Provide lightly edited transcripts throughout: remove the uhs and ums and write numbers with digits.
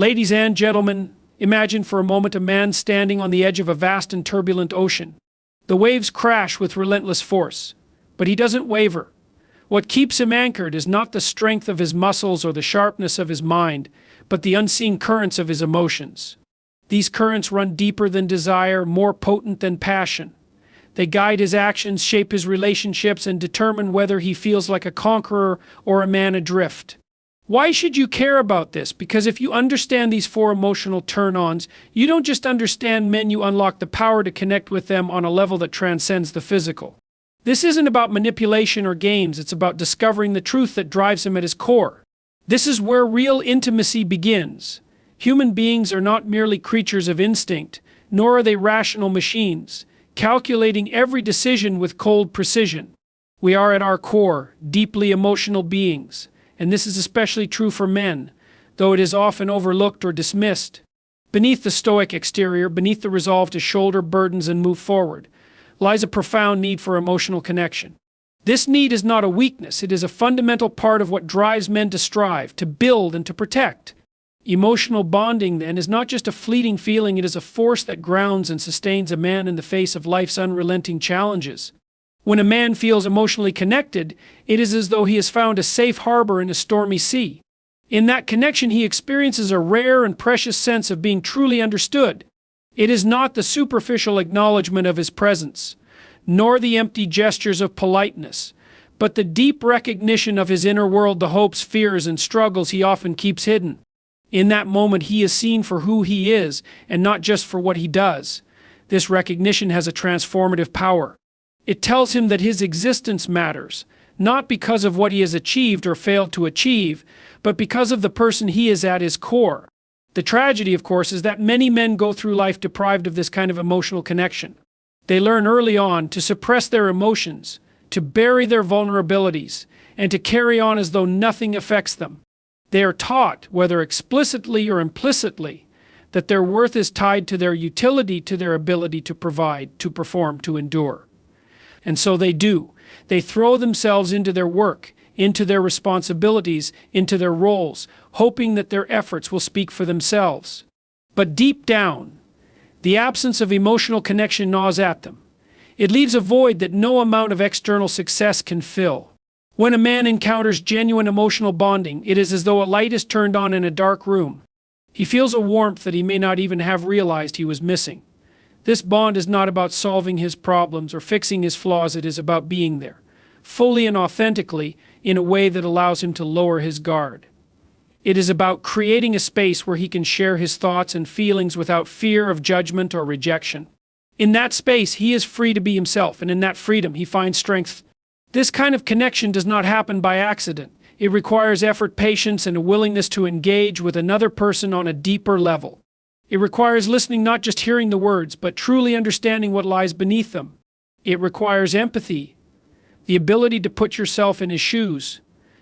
Ladies and gentlemen, imagine for a moment a man standing on the edge of a vast and turbulent ocean. The waves crash with relentless force, but he doesn't waver. What keeps him anchored is not the strength of his muscles or the sharpness of his mind, but the unseen currents of his emotions. These currents run deeper than desire, more potent than passion. They guide his actions, shape his relationships, and determine whether he feels like a conqueror or a man adrift. Why should you care about this? Because if you understand these four emotional turn-ons, you don't just understand men, you unlock the power to connect with them on a level that transcends the physical. This isn't about manipulation or games, it's about discovering the truth that drives him at his core. This is where real intimacy begins. Human beings are not merely creatures of instinct, nor are they rational machines, calculating every decision with cold precision. We are at our core deeply emotional beings, and this is especially true for men, though it is often overlooked or dismissed. Beneath the stoic exterior, beneath the resolve to shoulder burdens and move forward, lies a profound need for emotional connection. This need is not a weakness, it is a fundamental part of what drives men to strive, to build, and to protect. Emotional bonding, then, is not just a fleeting feeling, it is a force that grounds and sustains a man in the face of life's unrelenting challenges. When a man feels emotionally connected, it is as though he has found a safe harbor in a stormy sea. In that connection, he experiences a rare and precious sense of being truly understood. It is not the superficial acknowledgement of his presence, nor the empty gestures of politeness, but the deep recognition of his inner world, the hopes, fears, and struggles he often keeps hidden. In that moment, he is seen for who he is, and not just for what he does. This recognition has a transformative power. It tells him that his existence matters, not because of what he has achieved or failed to achieve, but because of the person he is at his core. The tragedy, of course, is that many men go through life deprived of this kind of emotional connection. They learn early on to suppress their emotions, to bury their vulnerabilities, and to carry on as though nothing affects them. They are taught, whether explicitly or implicitly, that their worth is tied to their utility, to their ability to provide, to perform, to endure. And so they do. They throw themselves into their work, into their responsibilities, into their roles, hoping that their efforts will speak for themselves. But deep down, the absence of emotional connection gnaws at them. It leaves a void that no amount of external success can fill. When a man encounters genuine emotional bonding, it is as though a light is turned on in a dark room. He feels a warmth that he may not even have realized he was missing. This bond is not about solving his problems or fixing his flaws, it is about being there, fully and authentically, in a way that allows him to lower his guard. It is about creating a space where he can share his thoughts and feelings without fear of judgment or rejection. In that space, he is free to be himself, and in that freedom, he finds strength. This kind of connection does not happen by accident. It requires effort, patience, and a willingness to engage with another person on a deeper level. It requires listening, not just hearing the words, but truly understanding what lies beneath them. It requires empathy, the ability to put yourself in his shoes,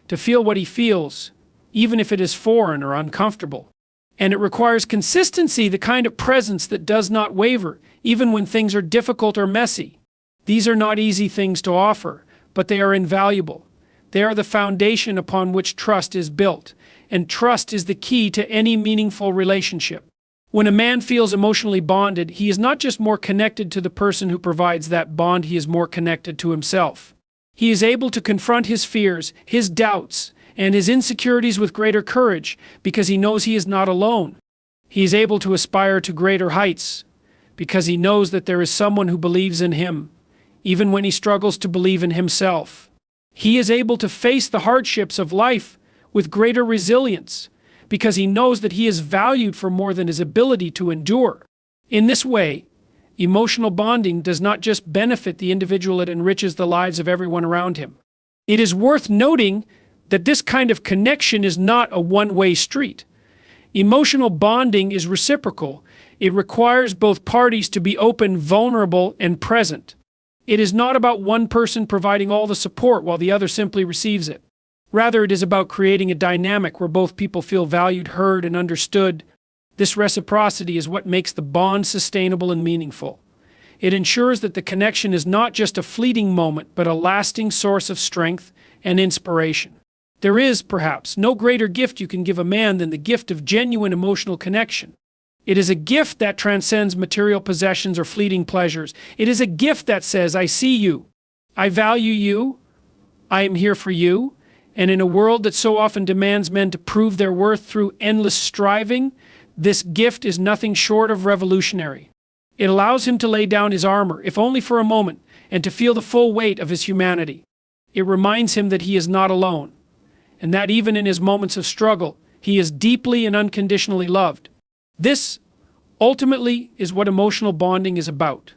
to feel what he feels, even if it is foreign or uncomfortable. And it requires consistency, the kind of presence that does not waver, even when things are difficult or messy. These are not easy things to offer, but they are invaluable. They are the foundation upon which trust is built, and trust is the key to any meaningful relationship. When a man feels emotionally bonded, he is not just more connected to the person who provides that bond, he is more connected to himself. He is able to confront his fears, his doubts, and his insecurities with greater courage because he knows he is not alone. He is able to aspire to greater heights because he knows that there is someone who believes in him, even when he struggles to believe in himself. He is able to face the hardships of life with greater resilience because he knows that he is valued for more than his ability to endure. In this way, emotional bonding does not just benefit the individual, it enriches the lives of everyone around him. It is worth noting that this kind of connection is not a one-way street. Emotional bonding is reciprocal. It requires both parties to be open, vulnerable, and present. It is not about one person providing all the support while the other simply receives it. Rather, it is about creating a dynamic where both people feel valued, heard, and understood. This reciprocity is what makes the bond sustainable and meaningful. It ensures that the connection is not just a fleeting moment, but a lasting source of strength and inspiration. There is, perhaps, no greater gift you can give a man than the gift of genuine emotional connection. It is a gift that transcends material possessions or fleeting pleasures. It is a gift that says, I see you, I value you, I am here for you. And in a world that so often demands men to prove their worth through endless striving, this gift is nothing short of revolutionary. It allows him to lay down his armor, if only for a moment, and to feel the full weight of his humanity. It reminds him that he is not alone, and that even in his moments of struggle, he is deeply and unconditionally loved. This, ultimately, is what emotional bonding is about.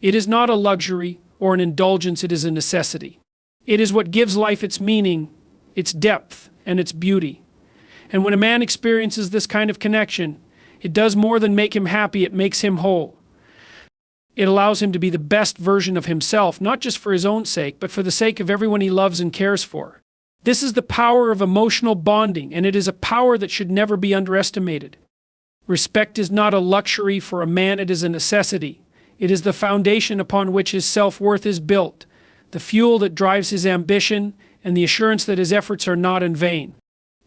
It is not a luxury or an indulgence, it is a necessity. It is what gives life its meaning, its depth, and its beauty. And when a man experiences this kind of connection, it does more than make him happy, it makes him whole. It allows him to be the best version of himself, not just for his own sake, but for the sake of everyone he loves and cares for. This is the power of emotional bonding, and it is a power that should never be underestimated. Respect is not a luxury for a man, it is a necessity. It is the foundation upon which his self-worth is built, the fuel that drives his ambition, and the assurance that his efforts are not in vain.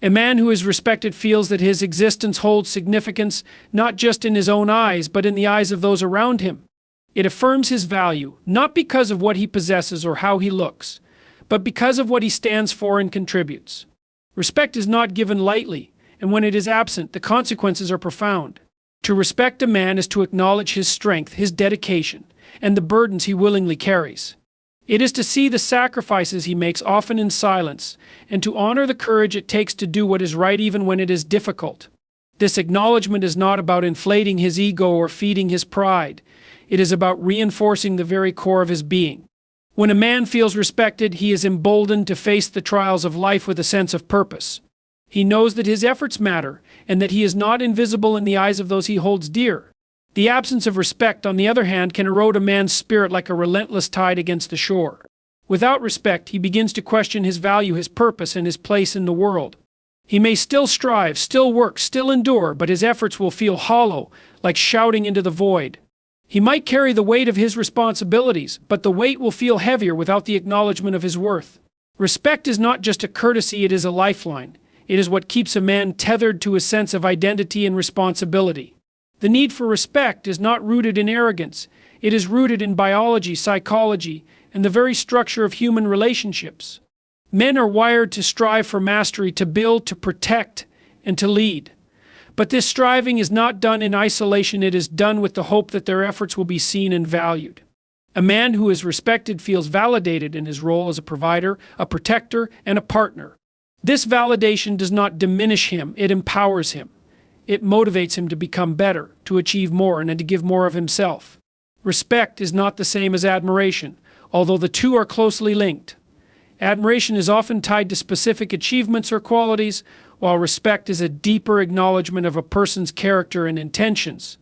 A man who is respected feels that his existence holds significance not just in his own eyes, but in the eyes of those around him. It affirms his value, not because of what he possesses or how he looks, but because of what he stands for and contributes. Respect is not given lightly, and when it is absent, the consequences are profound. To respect a man is to acknowledge his strength, his dedication, and the burdens he willingly carries. It is to see the sacrifices he makes, often in silence, and to honor the courage it takes to do what is right even when it is difficult. This acknowledgement is not about inflating his ego or feeding his pride. It is about reinforcing the very core of his being. When a man feels respected, he is emboldened to face the trials of life with a sense of purpose. He knows that his efforts matter, and that he is not invisible in the eyes of those he holds dear. The absence of respect, on the other hand, can erode a man's spirit like a relentless tide against the shore. Without respect, he begins to question his value, his purpose, and his place in the world. He may still strive, still work, still endure, but his efforts will feel hollow, like shouting into the void. He might carry the weight of his responsibilities, but the weight will feel heavier without the acknowledgement of his worth. Respect is not just a courtesy, it is a lifeline. It is what keeps a man tethered to a sense of identity and responsibility. The need for respect is not rooted in arrogance. It is rooted in biology, psychology, and the very structure of human relationships. Men are wired to strive for mastery, to build, to protect, and to lead. But this striving is not done in isolation, it is done with the hope that their efforts will be seen and valued. A man who is respected feels validated in his role as a provider, a protector, and a partner. This validation does not diminish him, it empowers him. It motivates him to become better, to achieve more, and to give more of himself. Respect is not the same as admiration, although the two are closely linked. Admiration is often tied to specific achievements or qualities, while respect is a deeper acknowledgement of a person's character and intentions.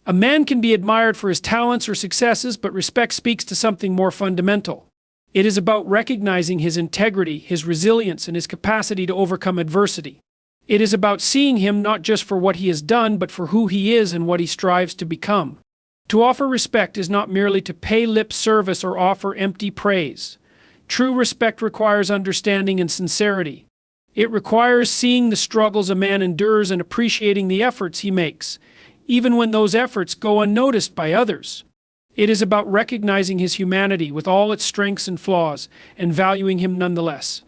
A man can be admired for his talents or successes, but respect speaks to something more fundamental. It is about recognizing his integrity, his resilience, and his capacity to overcome adversity. It is about seeing him not just for what he has done, but for who he is and what he strives to become. To offer respect is not merely to pay lip service or offer empty praise. True respect requires understanding and sincerity. It requires seeing the struggles a man endures and appreciating the efforts he makes, even when those efforts go unnoticed by others. It is about recognizing his humanity with all its strengths and flaws and valuing him nonetheless.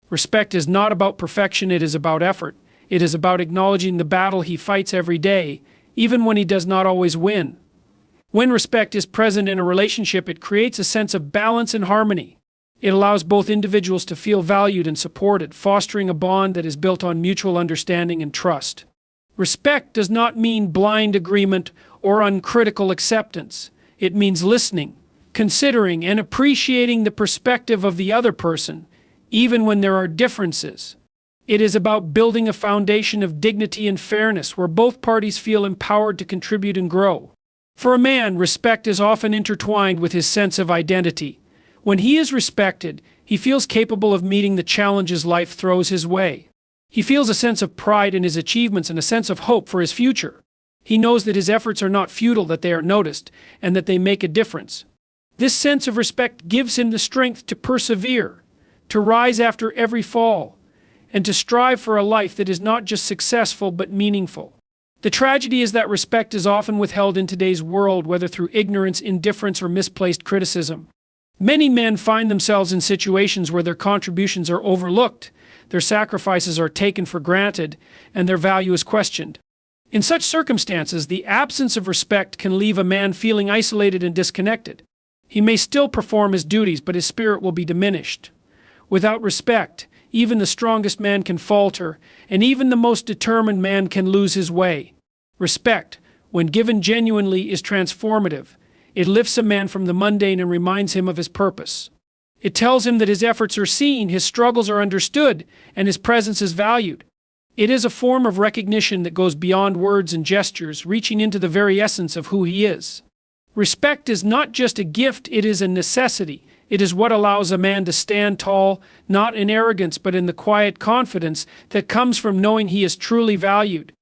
Respect is not about perfection, it is about effort. It is about acknowledging the battle he fights every day, even when he does not always win. When respect is present in a relationship, it creates a sense of balance and harmony. It allows both individuals to feel valued and supported, fostering a bond that is built on mutual understanding and trust. Respect does not mean blind agreement or uncritical acceptance. It means listening, considering, and appreciating the perspective of the other person, even when there are differences. It is about building a foundation of dignity and fairness where both parties feel empowered to contribute and grow. For a man, respect is often intertwined with his sense of identity. When he is respected, he feels capable of meeting the challenges life throws his way. He feels a sense of pride in his achievements and a sense of hope for his future. He knows that his efforts are not futile, that they are noticed, and that they make a difference. This sense of respect gives him the strength to persevere, to rise after every fall, and to strive for a life that is not just successful but meaningful. The tragedy is that respect is often withheld in today's world, whether through ignorance, indifference, or misplaced criticism. Many men find themselves in situations where their contributions are overlooked, their sacrifices are taken for granted, and their value is questioned. In such circumstances, the absence of respect can leave a man feeling isolated and disconnected. He may still perform his duties, but his spirit will be diminished. Without respect, even the strongest man can falter, and even the most determined man can lose his way. Respect, when given genuinely, is transformative. It lifts a man from the mundane and reminds him of his purpose. It tells him that his efforts are seen, his struggles are understood, and his presence is valued. It is a form of recognition that goes beyond words and gestures, reaching into the very essence of who he is. Respect is not just a gift, it is a necessity. It is what allows a man to stand tall, not in arrogance, but in the quiet confidence that comes from knowing he is truly valued.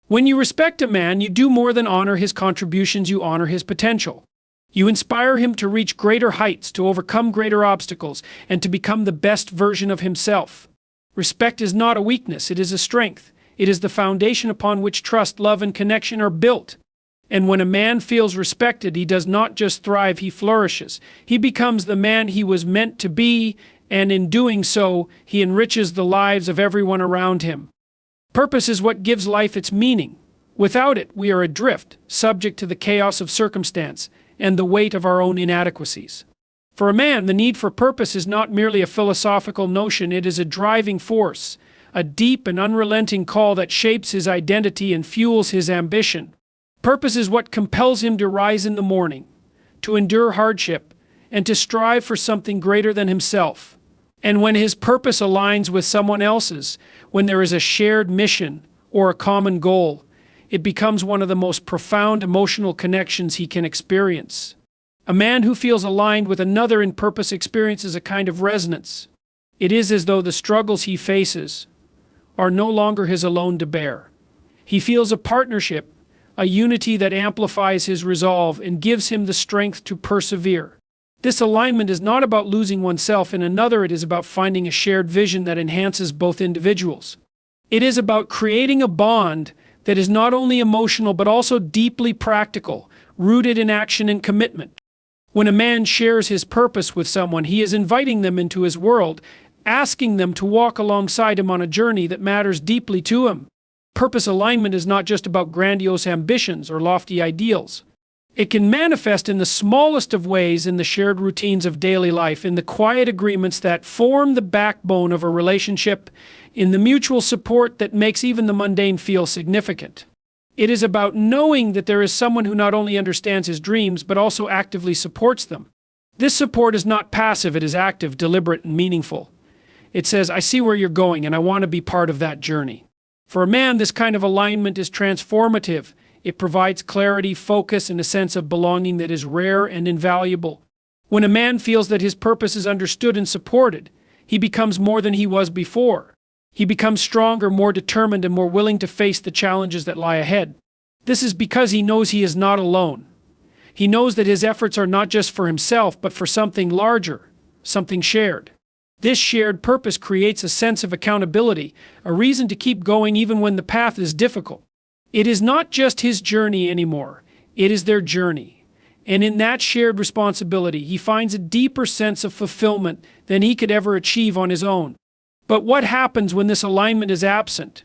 When you respect a man, you do more than honor his contributions, you honor his potential. You inspire him to reach greater heights, to overcome greater obstacles, and to become the best version of himself. Respect is not a weakness, it is a strength. It is the foundation upon which trust, love, and connection are built. And when a man feels respected, he does not just thrive, he flourishes. He becomes the man he was meant to be, and in doing so, he enriches the lives of everyone around him. Purpose is what gives life its meaning. Without it, we are adrift, subject to the chaos of circumstance and the weight of our own inadequacies. For a man, the need for purpose is not merely a philosophical notion, it is a driving force, a deep and unrelenting call that shapes his identity and fuels his ambition. Purpose is what compels him to rise in the morning, to endure hardship, and to strive for something greater than himself. And when his purpose aligns with someone else's, when there is a shared mission or a common goal, it becomes one of the most profound emotional connections he can experience. A man who feels aligned with another in purpose experiences a kind of resonance. It is as though the struggles he faces are no longer his alone to bear. He feels a partnership, a unity that amplifies his resolve and gives him the strength to persevere. This alignment is not about losing oneself in another, it is about finding a shared vision that enhances both individuals. It is about creating a bond that is not only emotional but also deeply practical, rooted in action and commitment. When a man shares his purpose with someone, he is inviting them into his world, asking them to walk alongside him on a journey that matters deeply to him. Purpose alignment is not just about grandiose ambitions or lofty ideals. It can manifest in the smallest of ways, in the shared routines of daily life, in the quiet agreements that form the backbone of a relationship, in the mutual support that makes even the mundane feel significant. It is about knowing that there is someone who not only understands his dreams but also actively supports them. This support is not passive, it is active, deliberate, and meaningful. It says, I see where you're going and I want to be part of that journey. For a man, this kind of alignment is transformative. It provides clarity, focus, and a sense of belonging that is rare and invaluable. When a man feels that his purpose is understood and supported, he becomes more than he was before. He becomes stronger, more determined, and more willing to face the challenges that lie ahead. This is because he knows he is not alone. He knows that his efforts are not just for himself, but for something larger, something shared. This shared purpose creates a sense of accountability, a reason to keep going even when the path is difficult. It is not just his journey anymore, it is their journey. And in that shared responsibility, he finds a deeper sense of fulfillment than he could ever achieve on his own. But what happens when this alignment is absent?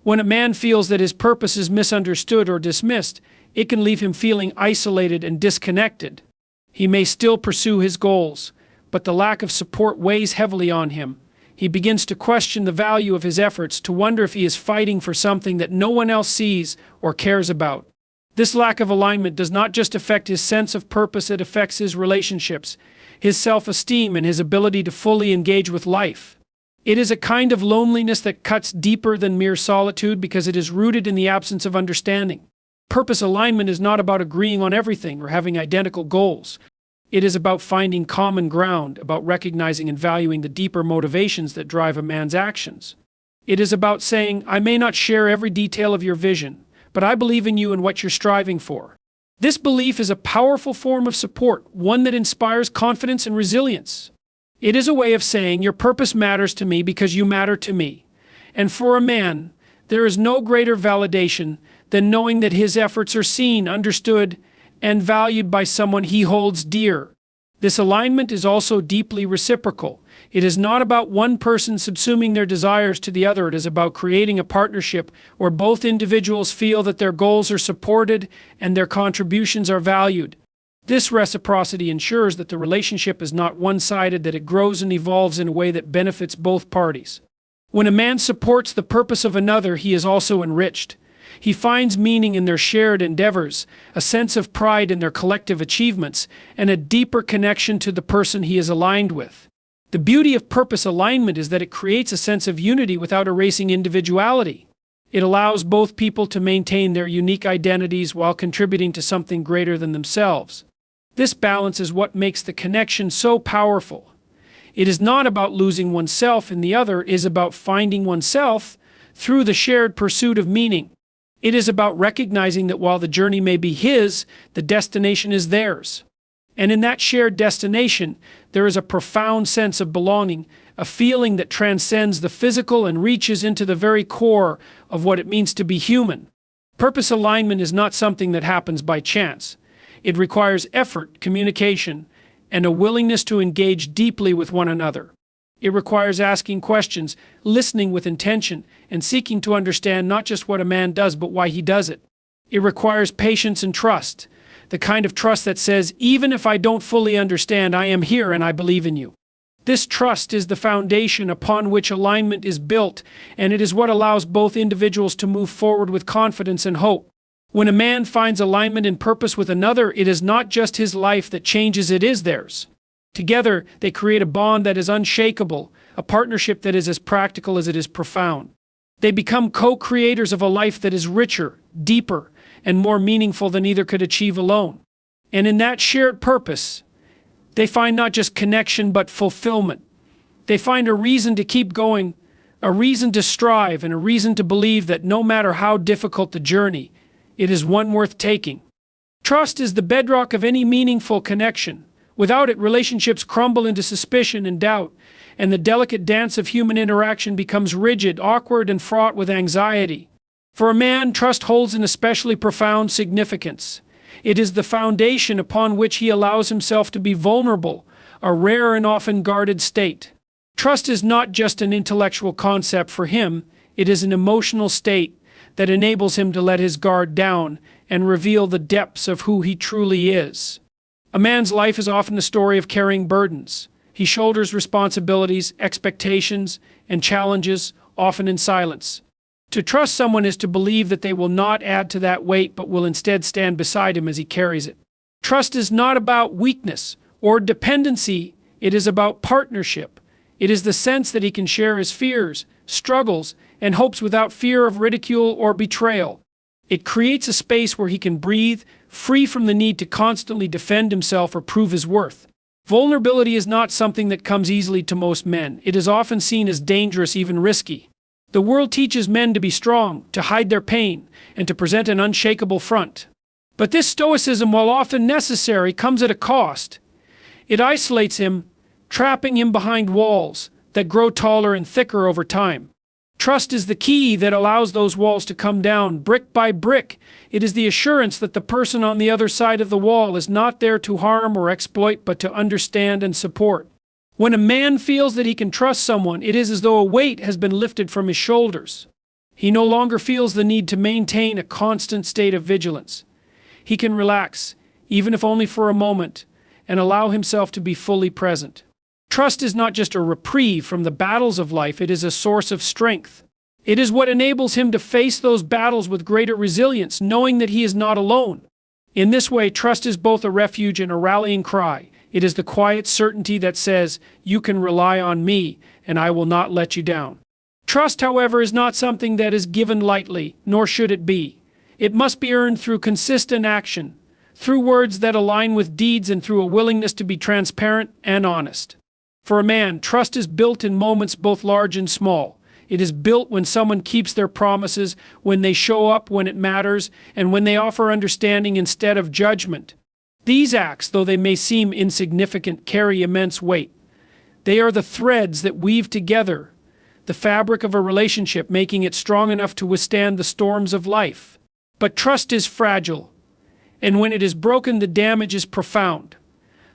When a man feels that his purpose is misunderstood or dismissed, it can leave him feeling isolated and disconnected. He may still pursue his goals, but the lack of support weighs heavily on him. He begins to question the value of his efforts, to wonder if he is fighting for something that no one else sees or cares about. This lack of alignment does not just affect his sense of purpose, it affects his relationships, his self-esteem, and his ability to fully engage with life. It is a kind of loneliness that cuts deeper than mere solitude because it is rooted in the absence of understanding. Purpose alignment is not about agreeing on everything or having identical goals. It is about finding common ground, about recognizing and valuing the deeper motivations that drive a man's actions. It is about saying, I may not share every detail of your vision, but I believe in you and what you're striving for. This belief is a powerful form of support, one that inspires confidence and resilience. It is a way of saying, your purpose matters to me because you matter to me, And for a man, there is no greater validation than knowing that his efforts are seen, understood, and valued by someone he holds dear. This alignment is also deeply reciprocal. It is not about one person subsuming their desires to the other. It is about creating a partnership where both individuals feel that their goals are supported and their contributions are valued. This reciprocity ensures that the relationship is not one-sided, that it grows and evolves in a way that benefits both parties. When a man supports the purpose of another, he is also enriched. He finds meaning in their shared endeavors, a sense of pride in their collective achievements, and a deeper connection to the person he is aligned with. The beauty of purpose alignment is that it creates a sense of unity without erasing individuality. It allows both people to maintain their unique identities while contributing to something greater than themselves. This balance is what makes the connection so powerful. It is not about losing oneself in the other, it is about finding oneself through the shared pursuit of meaning. It is about recognizing that while the journey may be his, the destination is theirs. And in that shared destination, there is a profound sense of belonging, a feeling that transcends the physical and reaches into the very core of what it means to be human. Purpose alignment is not something that happens by chance. It requires effort, communication, and a willingness to engage deeply with one another. It requires asking questions, listening with intention, and seeking to understand not just what a man does, but why he does it. It requires patience and trust, the kind of trust that says, even if I don't fully understand, I am here and I believe in you. This trust is the foundation upon which alignment is built, and it is what allows both individuals to move forward with confidence and hope. When a man finds alignment in purpose with another, it is not just his life that changes, it is theirs. Together, they create a bond that is unshakable, a partnership that is as practical as it is profound. They become co-creators of a life that is richer, deeper, and more meaningful than either could achieve alone. And in that shared purpose, they find not just connection but fulfillment. They find a reason to keep going, a reason to strive, and a reason to believe that no matter how difficult the journey, it is one worth taking. Trust is the bedrock of any meaningful connection. Without it, relationships crumble into suspicion and doubt, and the delicate dance of human interaction becomes rigid, awkward, and fraught with anxiety. For a man, trust holds an especially profound significance. It is the foundation upon which he allows himself to be vulnerable, a rare and often guarded state. Trust is not just an intellectual concept for him, it is an emotional state that enables him to let his guard down and reveal the depths of who he truly is. A man's life is often a story of carrying burdens. He shoulders responsibilities, expectations, and challenges, often in silence. To trust someone is to believe that they will not add to that weight but will instead stand beside him as he carries it. Trust is not about weakness or dependency, it is about partnership. It is the sense that he can share his fears, struggles, and hopes without fear of ridicule or betrayal. It creates a space where he can breathe, free from the need to constantly defend himself or prove his worth. Vulnerability is not something that comes easily to most men. It is often seen as dangerous, even risky. The world teaches men to be strong, to hide their pain, and to present an unshakable front. But this stoicism, while often necessary, comes at a cost. It isolates him, trapping him behind walls that grow taller and thicker over time. Trust is the key that allows those walls to come down brick by brick. It is the assurance that the person on the other side of the wall is not there to harm or exploit, but to understand and support. When a man feels that he can trust someone, it is as though a weight has been lifted from his shoulders. He no longer feels the need to maintain a constant state of vigilance. He can relax, even if only for a moment, and allow himself to be fully present. Trust is not just a reprieve from the battles of life, it is a source of strength. It is what enables him to face those battles with greater resilience, knowing that he is not alone. In this way, trust is both a refuge and a rallying cry. It is the quiet certainty that says, "You can rely on me, and I will not let you down." Trust, however, is not something that is given lightly, nor should it be. It must be earned through consistent action, through words that align with deeds, and through a willingness to be transparent and honest. For a man, trust is built in moments both large and small. It is built when someone keeps their promises, when they show up when it matters, and when they offer understanding instead of judgment. These acts, though they may seem insignificant, carry immense weight. They are the threads that weave together the fabric of a relationship, making it strong enough to withstand the storms of life. But trust is fragile, and when it is broken, the damage is profound.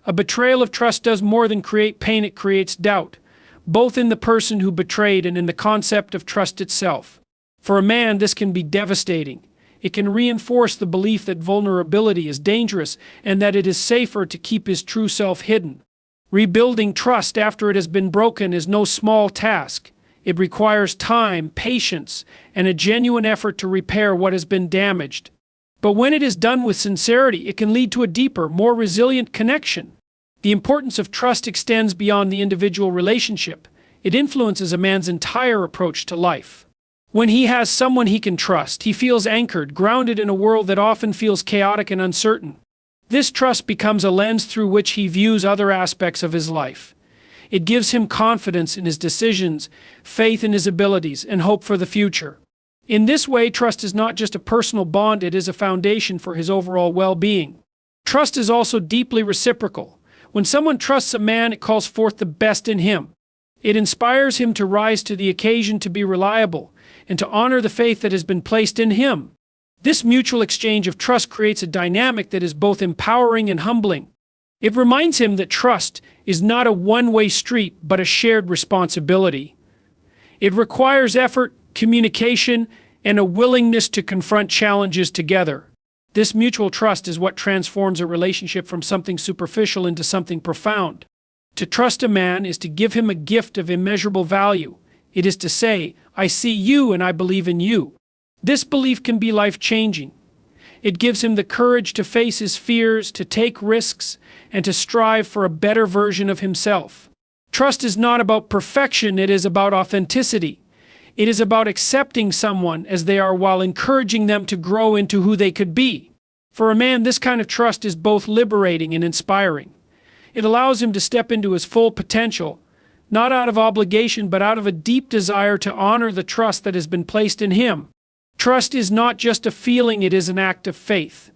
A betrayal of trust does more than create pain, it creates doubt, both in the person who betrayed and in the concept of trust itself. For a man, this can be devastating. It can reinforce the belief that vulnerability is dangerous and that it is safer to keep his true self hidden. Rebuilding trust after it has been broken is no small task. It requires time, patience, and a genuine effort to repair what has been damaged. But when it is done with sincerity, it can lead to a deeper, more resilient connection. The importance of trust extends beyond the individual relationship. It influences a man's entire approach to life. When he has someone he can trust, he feels anchored, grounded in a world that often feels chaotic and uncertain. This trust becomes a lens through which he views other aspects of his life. It gives him confidence in his decisions, faith in his abilities, and hope for the future. In this way, trust is not just a personal bond, it is a foundation for his overall well-being. Trust is also deeply reciprocal. When someone trusts a man, it calls forth the best in him. It inspires him to rise to the occasion, to be reliable, and to honor the faith that has been placed in him. This mutual exchange of trust creates a dynamic that is both empowering and humbling. It reminds him that trust is not a one-way street, but a shared responsibility. It requires effort, communication, and a willingness to confront challenges together. This mutual trust is what transforms a relationship from something superficial into something profound. To trust a man is to give him a gift of immeasurable value. It is to say, I see you and I believe in you. This belief can be life-changing. It gives him the courage to face his fears, to take risks, and to strive for a better version of himself. Trust is not about perfection, it is about authenticity. It is about accepting someone as they are while encouraging them to grow into who they could be. For a man, this kind of trust is both liberating and inspiring. It allows him to step into his full potential, not out of obligation, but out of a deep desire to honor the trust that has been placed in him. Trust is not just a feeling, it is an act of faith.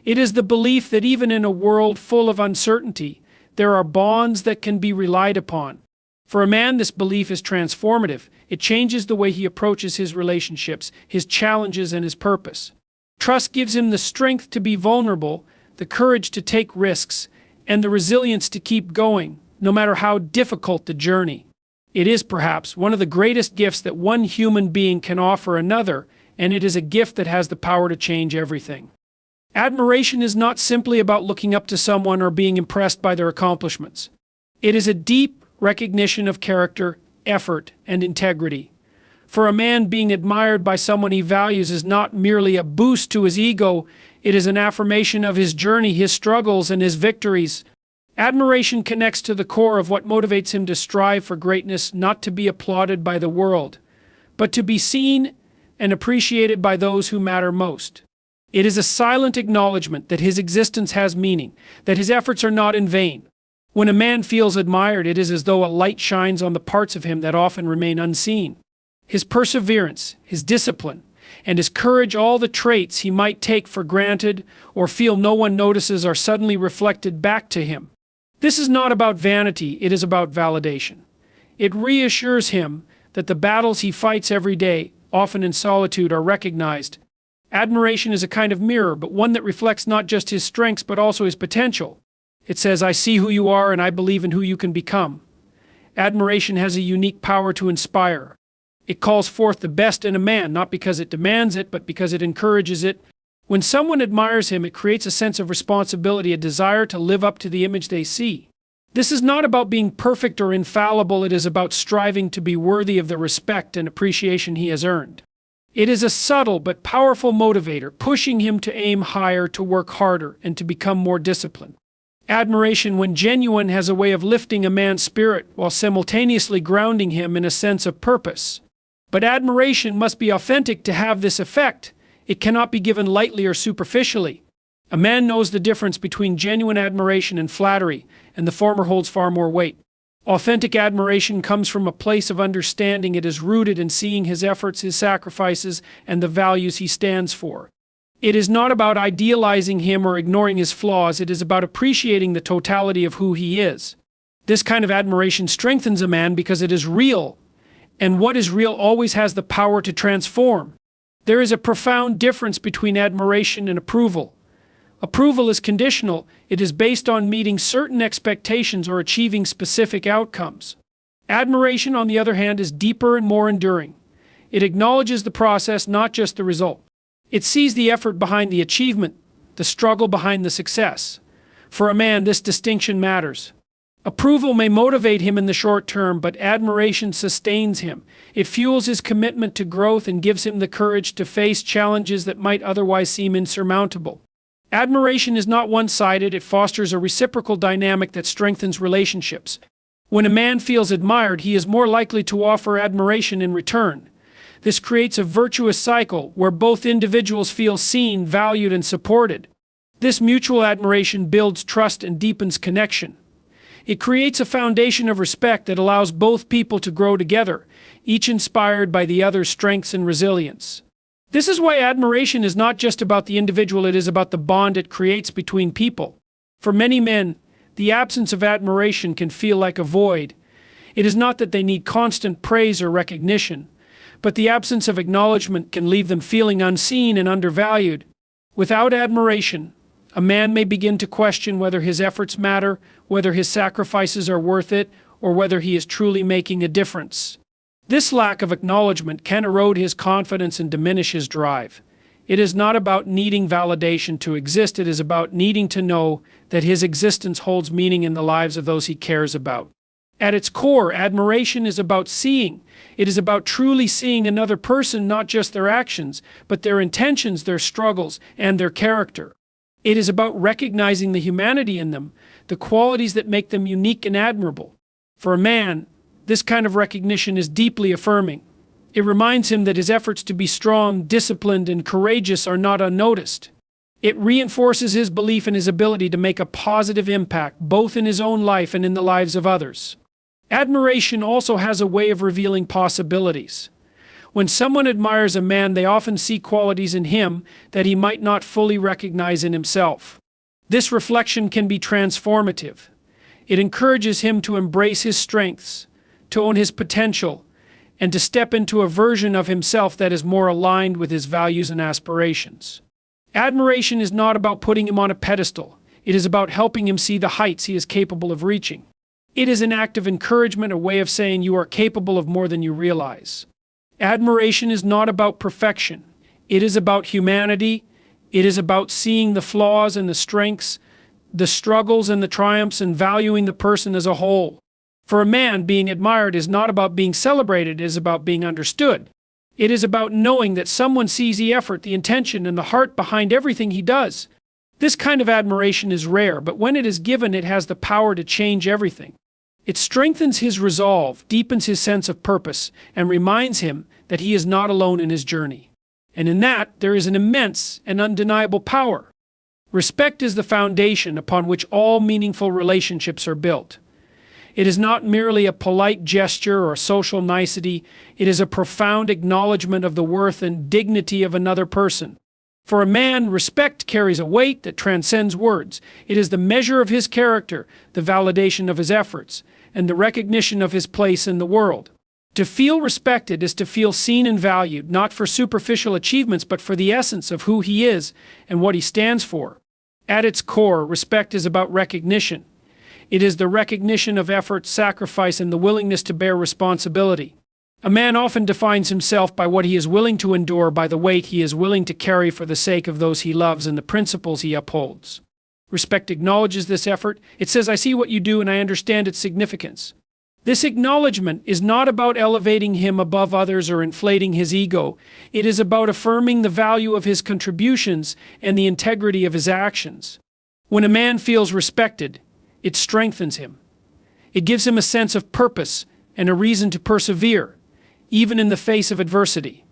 It is the belief that even in a world full of uncertainty, there are bonds that can be relied upon. For a man, this belief is transformative. It changes the way he approaches his relationships, his challenges, and his purpose. Trust gives him the strength to be vulnerable, the courage to take risks, and the resilience to keep going, no matter how difficult the journey. It is perhaps one of the greatest gifts that one human being can offer another, and it is a gift that has the power to change everything. Admiration is not simply about looking up to someone or being impressed by their accomplishments. It is a deep recognition of character, effort, and integrity. For a man, being admired by someone he values is not merely a boost to his ego, it is an affirmation of his journey, his struggles, and his victories. Admiration connects to the core of what motivates him to strive for greatness, not to be applauded by the world, but to be seen and appreciated by those who matter most. It is a silent acknowledgement that his existence has meaning, that his efforts are not in vain. When a man feels admired, it is as though a light shines on the parts of him that often remain unseen. His perseverance, his discipline, and his courage, all the traits he might take for granted or feel no one notices, are suddenly reflected back to him. This is not about vanity, it is about validation. It reassures him that the battles he fights every day, often in solitude, are recognized. Admiration is a kind of mirror, but one that reflects not just his strengths but also his potential. It says, I see who you are and I believe in who you can become. Admiration has a unique power to inspire. It calls forth the best in a man, not because it demands it, but because it encourages it. When someone admires him, it creates a sense of responsibility, a desire to live up to the image they see. This is not about being perfect or infallible, it is about striving to be worthy of the respect and appreciation he has earned. It is a subtle but powerful motivator, pushing him to aim higher, to work harder, and to become more disciplined. Admiration, when genuine, has a way of lifting a man's spirit while simultaneously grounding him in a sense of purpose. But admiration must be authentic to have this effect. It cannot be given lightly or superficially. A man knows the difference between genuine admiration and flattery, and the former holds far more weight. Authentic admiration comes from a place of understanding. It is rooted in seeing his efforts, his sacrifices, and the values he stands for. It is not about idealizing him or ignoring his flaws. It is about appreciating the totality of who he is. This kind of admiration strengthens a man because it is real, And what is real always has the power to transform. There is a profound difference between admiration and approval. Approval is conditional. It is based on meeting certain expectations or achieving specific outcomes. Admiration, on the other hand, is deeper and more enduring. It acknowledges the process, not just the result. It sees the effort behind the achievement, the struggle behind the success. For a man, this distinction matters. Approval may motivate him in the short term, but admiration sustains him. It fuels his commitment to growth and gives him the courage to face challenges that might otherwise seem insurmountable. Admiration is not one-sided. It fosters a reciprocal dynamic that strengthens relationships. When a man feels admired, he is more likely to offer admiration in return. This creates a virtuous cycle where both individuals feel seen, valued, and supported. This mutual admiration builds trust and deepens connection. It creates a foundation of respect that allows both people to grow together, each inspired by the other's strengths and resilience. This is why admiration is not just about the individual, it is about the bond it creates between people. For many men, the absence of admiration can feel like a void. It is not that they need constant praise or recognition, but the absence of acknowledgement can leave them feeling unseen and undervalued. Without admiration, a man may begin to question whether his efforts matter, whether his sacrifices are worth it, or whether he is truly making a difference. This lack of acknowledgement can erode his confidence and diminish his drive. It is not about needing validation to exist, it is about needing to know that his existence holds meaning in the lives of those he cares about. At its core, admiration is about seeing. It is about truly seeing another person, not just their actions, but their intentions, their struggles, and their character. It is about recognizing the humanity in them, the qualities that make them unique and admirable. For a man, this kind of recognition is deeply affirming. It reminds him that his efforts to be strong, disciplined, and courageous are not unnoticed. It reinforces his belief in his ability to make a positive impact, both in his own life and in the lives of others. Admiration also has a way of revealing possibilities. When someone admires a man, they often see qualities in him that he might not fully recognize in himself. This reflection can be transformative. It encourages him to embrace his strengths, to own his potential, and to step into a version of himself that is more aligned with his values and aspirations. Admiration is not about putting him on a pedestal. It is about helping him see the heights he is capable of reaching. It is an act of encouragement, a way of saying you are capable of more than you realize. Admiration is not about perfection. It is about humanity. It is about seeing the flaws and the strengths, the struggles and the triumphs, and valuing the person as a whole. For a man, being admired is not about being celebrated, it is about being understood. It is about knowing that someone sees the effort, the intention, and the heart behind everything he does. This kind of admiration is rare, but when it is given, it has the power to change everything. It strengthens his resolve, deepens his sense of purpose, and reminds him that he is not alone in his journey. And in that, there is an immense and undeniable power. Respect is the foundation upon which all meaningful relationships are built. It is not merely a polite gesture or a social nicety. It is a profound acknowledgement of the worth and dignity of another person. For a man, respect carries a weight that transcends words. It is the measure of his character, the validation of his efforts, and the recognition of his place in the world. To feel respected is to feel seen and valued, not for superficial achievements, but for the essence of who he is and what he stands for. At its core, respect is about recognition. It is the recognition of effort, sacrifice, and the willingness to bear responsibility. A man often defines himself by what he is willing to endure, by the weight he is willing to carry for the sake of those he loves and the principles he upholds. Respect acknowledges this effort. It says, I see what you do and I understand its significance. This acknowledgement is not about elevating him above others or inflating his ego. It is about affirming the value of his contributions and the integrity of his actions. When a man feels respected, it strengthens him. It gives him a sense of purpose and a reason to persevere, even in the face of adversity.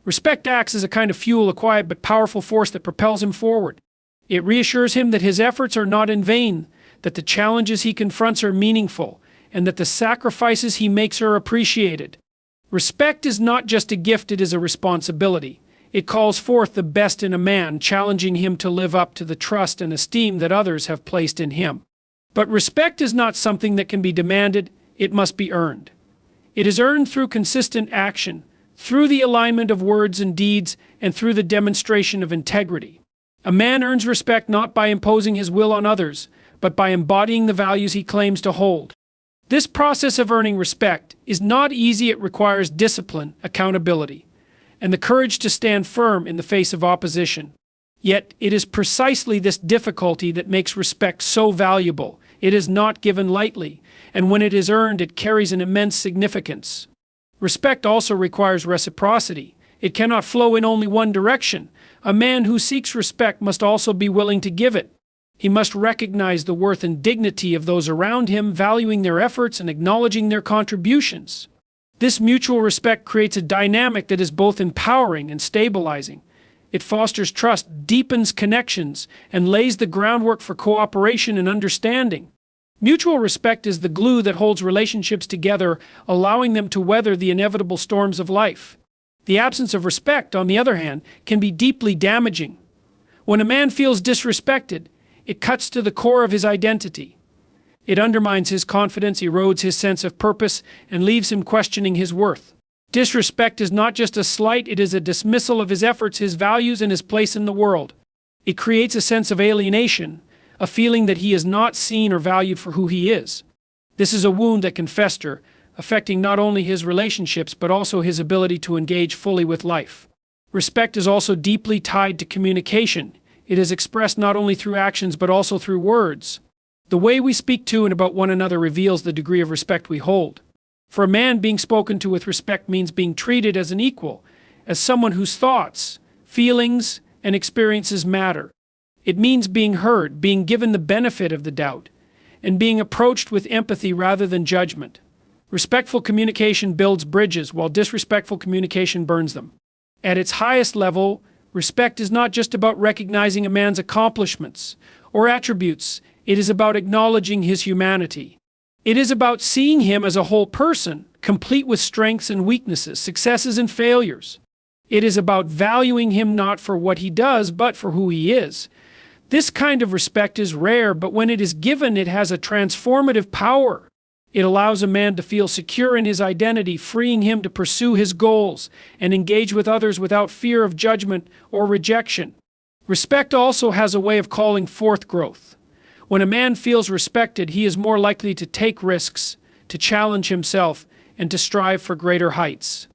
Respect acts as a kind of fuel, a quiet but powerful force that propels him forward. It reassures him that his efforts are not in vain, that the challenges he confronts are meaningful, and that the sacrifices he makes are appreciated. Respect is not just a gift, it is a responsibility. It calls forth the best in a man, challenging him to live up to the trust and esteem that others have placed in him. But respect is not something that can be demanded, it must be earned. It is earned through consistent action, through the alignment of words and deeds, and through the demonstration of integrity. A man earns respect not by imposing his will on others, but by embodying the values he claims to hold. This process of earning respect is not easy. It requires discipline, accountability, and the courage to stand firm in the face of opposition. Yet, it is precisely this difficulty that makes respect so valuable. It is not given lightly, and when it is earned, it carries an immense significance. Respect also requires reciprocity. It cannot flow in only one direction. A man who seeks respect must also be willing to give it. He must recognize the worth and dignity of those around him, valuing their efforts and acknowledging their contributions. This mutual respect creates a dynamic that is both empowering and stabilizing. It fosters trust, deepens connections, and lays the groundwork for cooperation and understanding. Mutual respect is the glue that holds relationships together, allowing them to weather the inevitable storms of life. The absence of respect, on the other hand, can be deeply damaging. When a man feels disrespected, it cuts to the core of his identity. It undermines his confidence, erodes his sense of purpose, and leaves him questioning his worth. Disrespect is not just a slight, it is a dismissal of his efforts, his values, and his place in the world. It creates a sense of alienation, a feeling that he is not seen or valued for who he is. This is a wound that can fester, affecting not only his relationships but also his ability to engage fully with life. Respect is also deeply tied to communication. It is expressed not only through actions but also through words. The way we speak to and about one another reveals the degree of respect we hold. For a man, being spoken to with respect means being treated as an equal, as someone whose thoughts, feelings, and experiences matter. It means being heard, being given the benefit of the doubt, and being approached with empathy rather than judgment. Respectful communication builds bridges, while disrespectful communication burns them. At its highest level, respect is not just about recognizing a man's accomplishments or attributes. It is about acknowledging his humanity. It is about seeing him as a whole person, complete with strengths and weaknesses, successes and failures. It is about valuing him not for what he does, but for who he is. This kind of respect is rare, but when it is given, it has a transformative power. It allows a man to feel secure in his identity, freeing him to pursue his goals and engage with others without fear of judgment or rejection. Respect also has a way of calling forth growth. When a man feels respected, he is more likely to take risks, to challenge himself, and to strive for greater heights.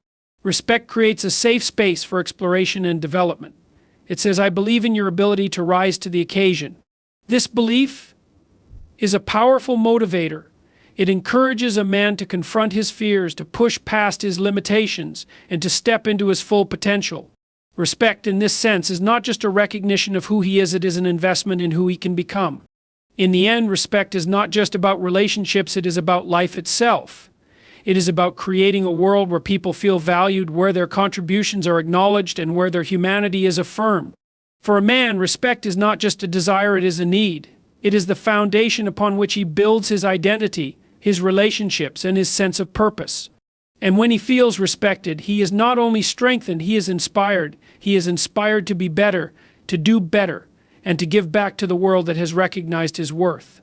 Respect creates a safe space for exploration and development. It says, "I believe in your ability to rise to the occasion." This belief is a powerful motivator. It encourages a man to confront his fears, to push past his limitations, and to step into his full potential. Respect, in this sense, is not just a recognition of who he is, it is an investment in who he can become. In the end, respect is not just about relationships, it is about life itself. It is about creating a world where people feel valued, where their contributions are acknowledged, and where their humanity is affirmed. For a man, respect is not just a desire, it is a need. It is the foundation upon which he builds his identity, his relationships, and his sense of purpose. And when he feels respected, he is not only strengthened, he is inspired. He is inspired to be better, to do better, and to give back to the world that has recognized his worth.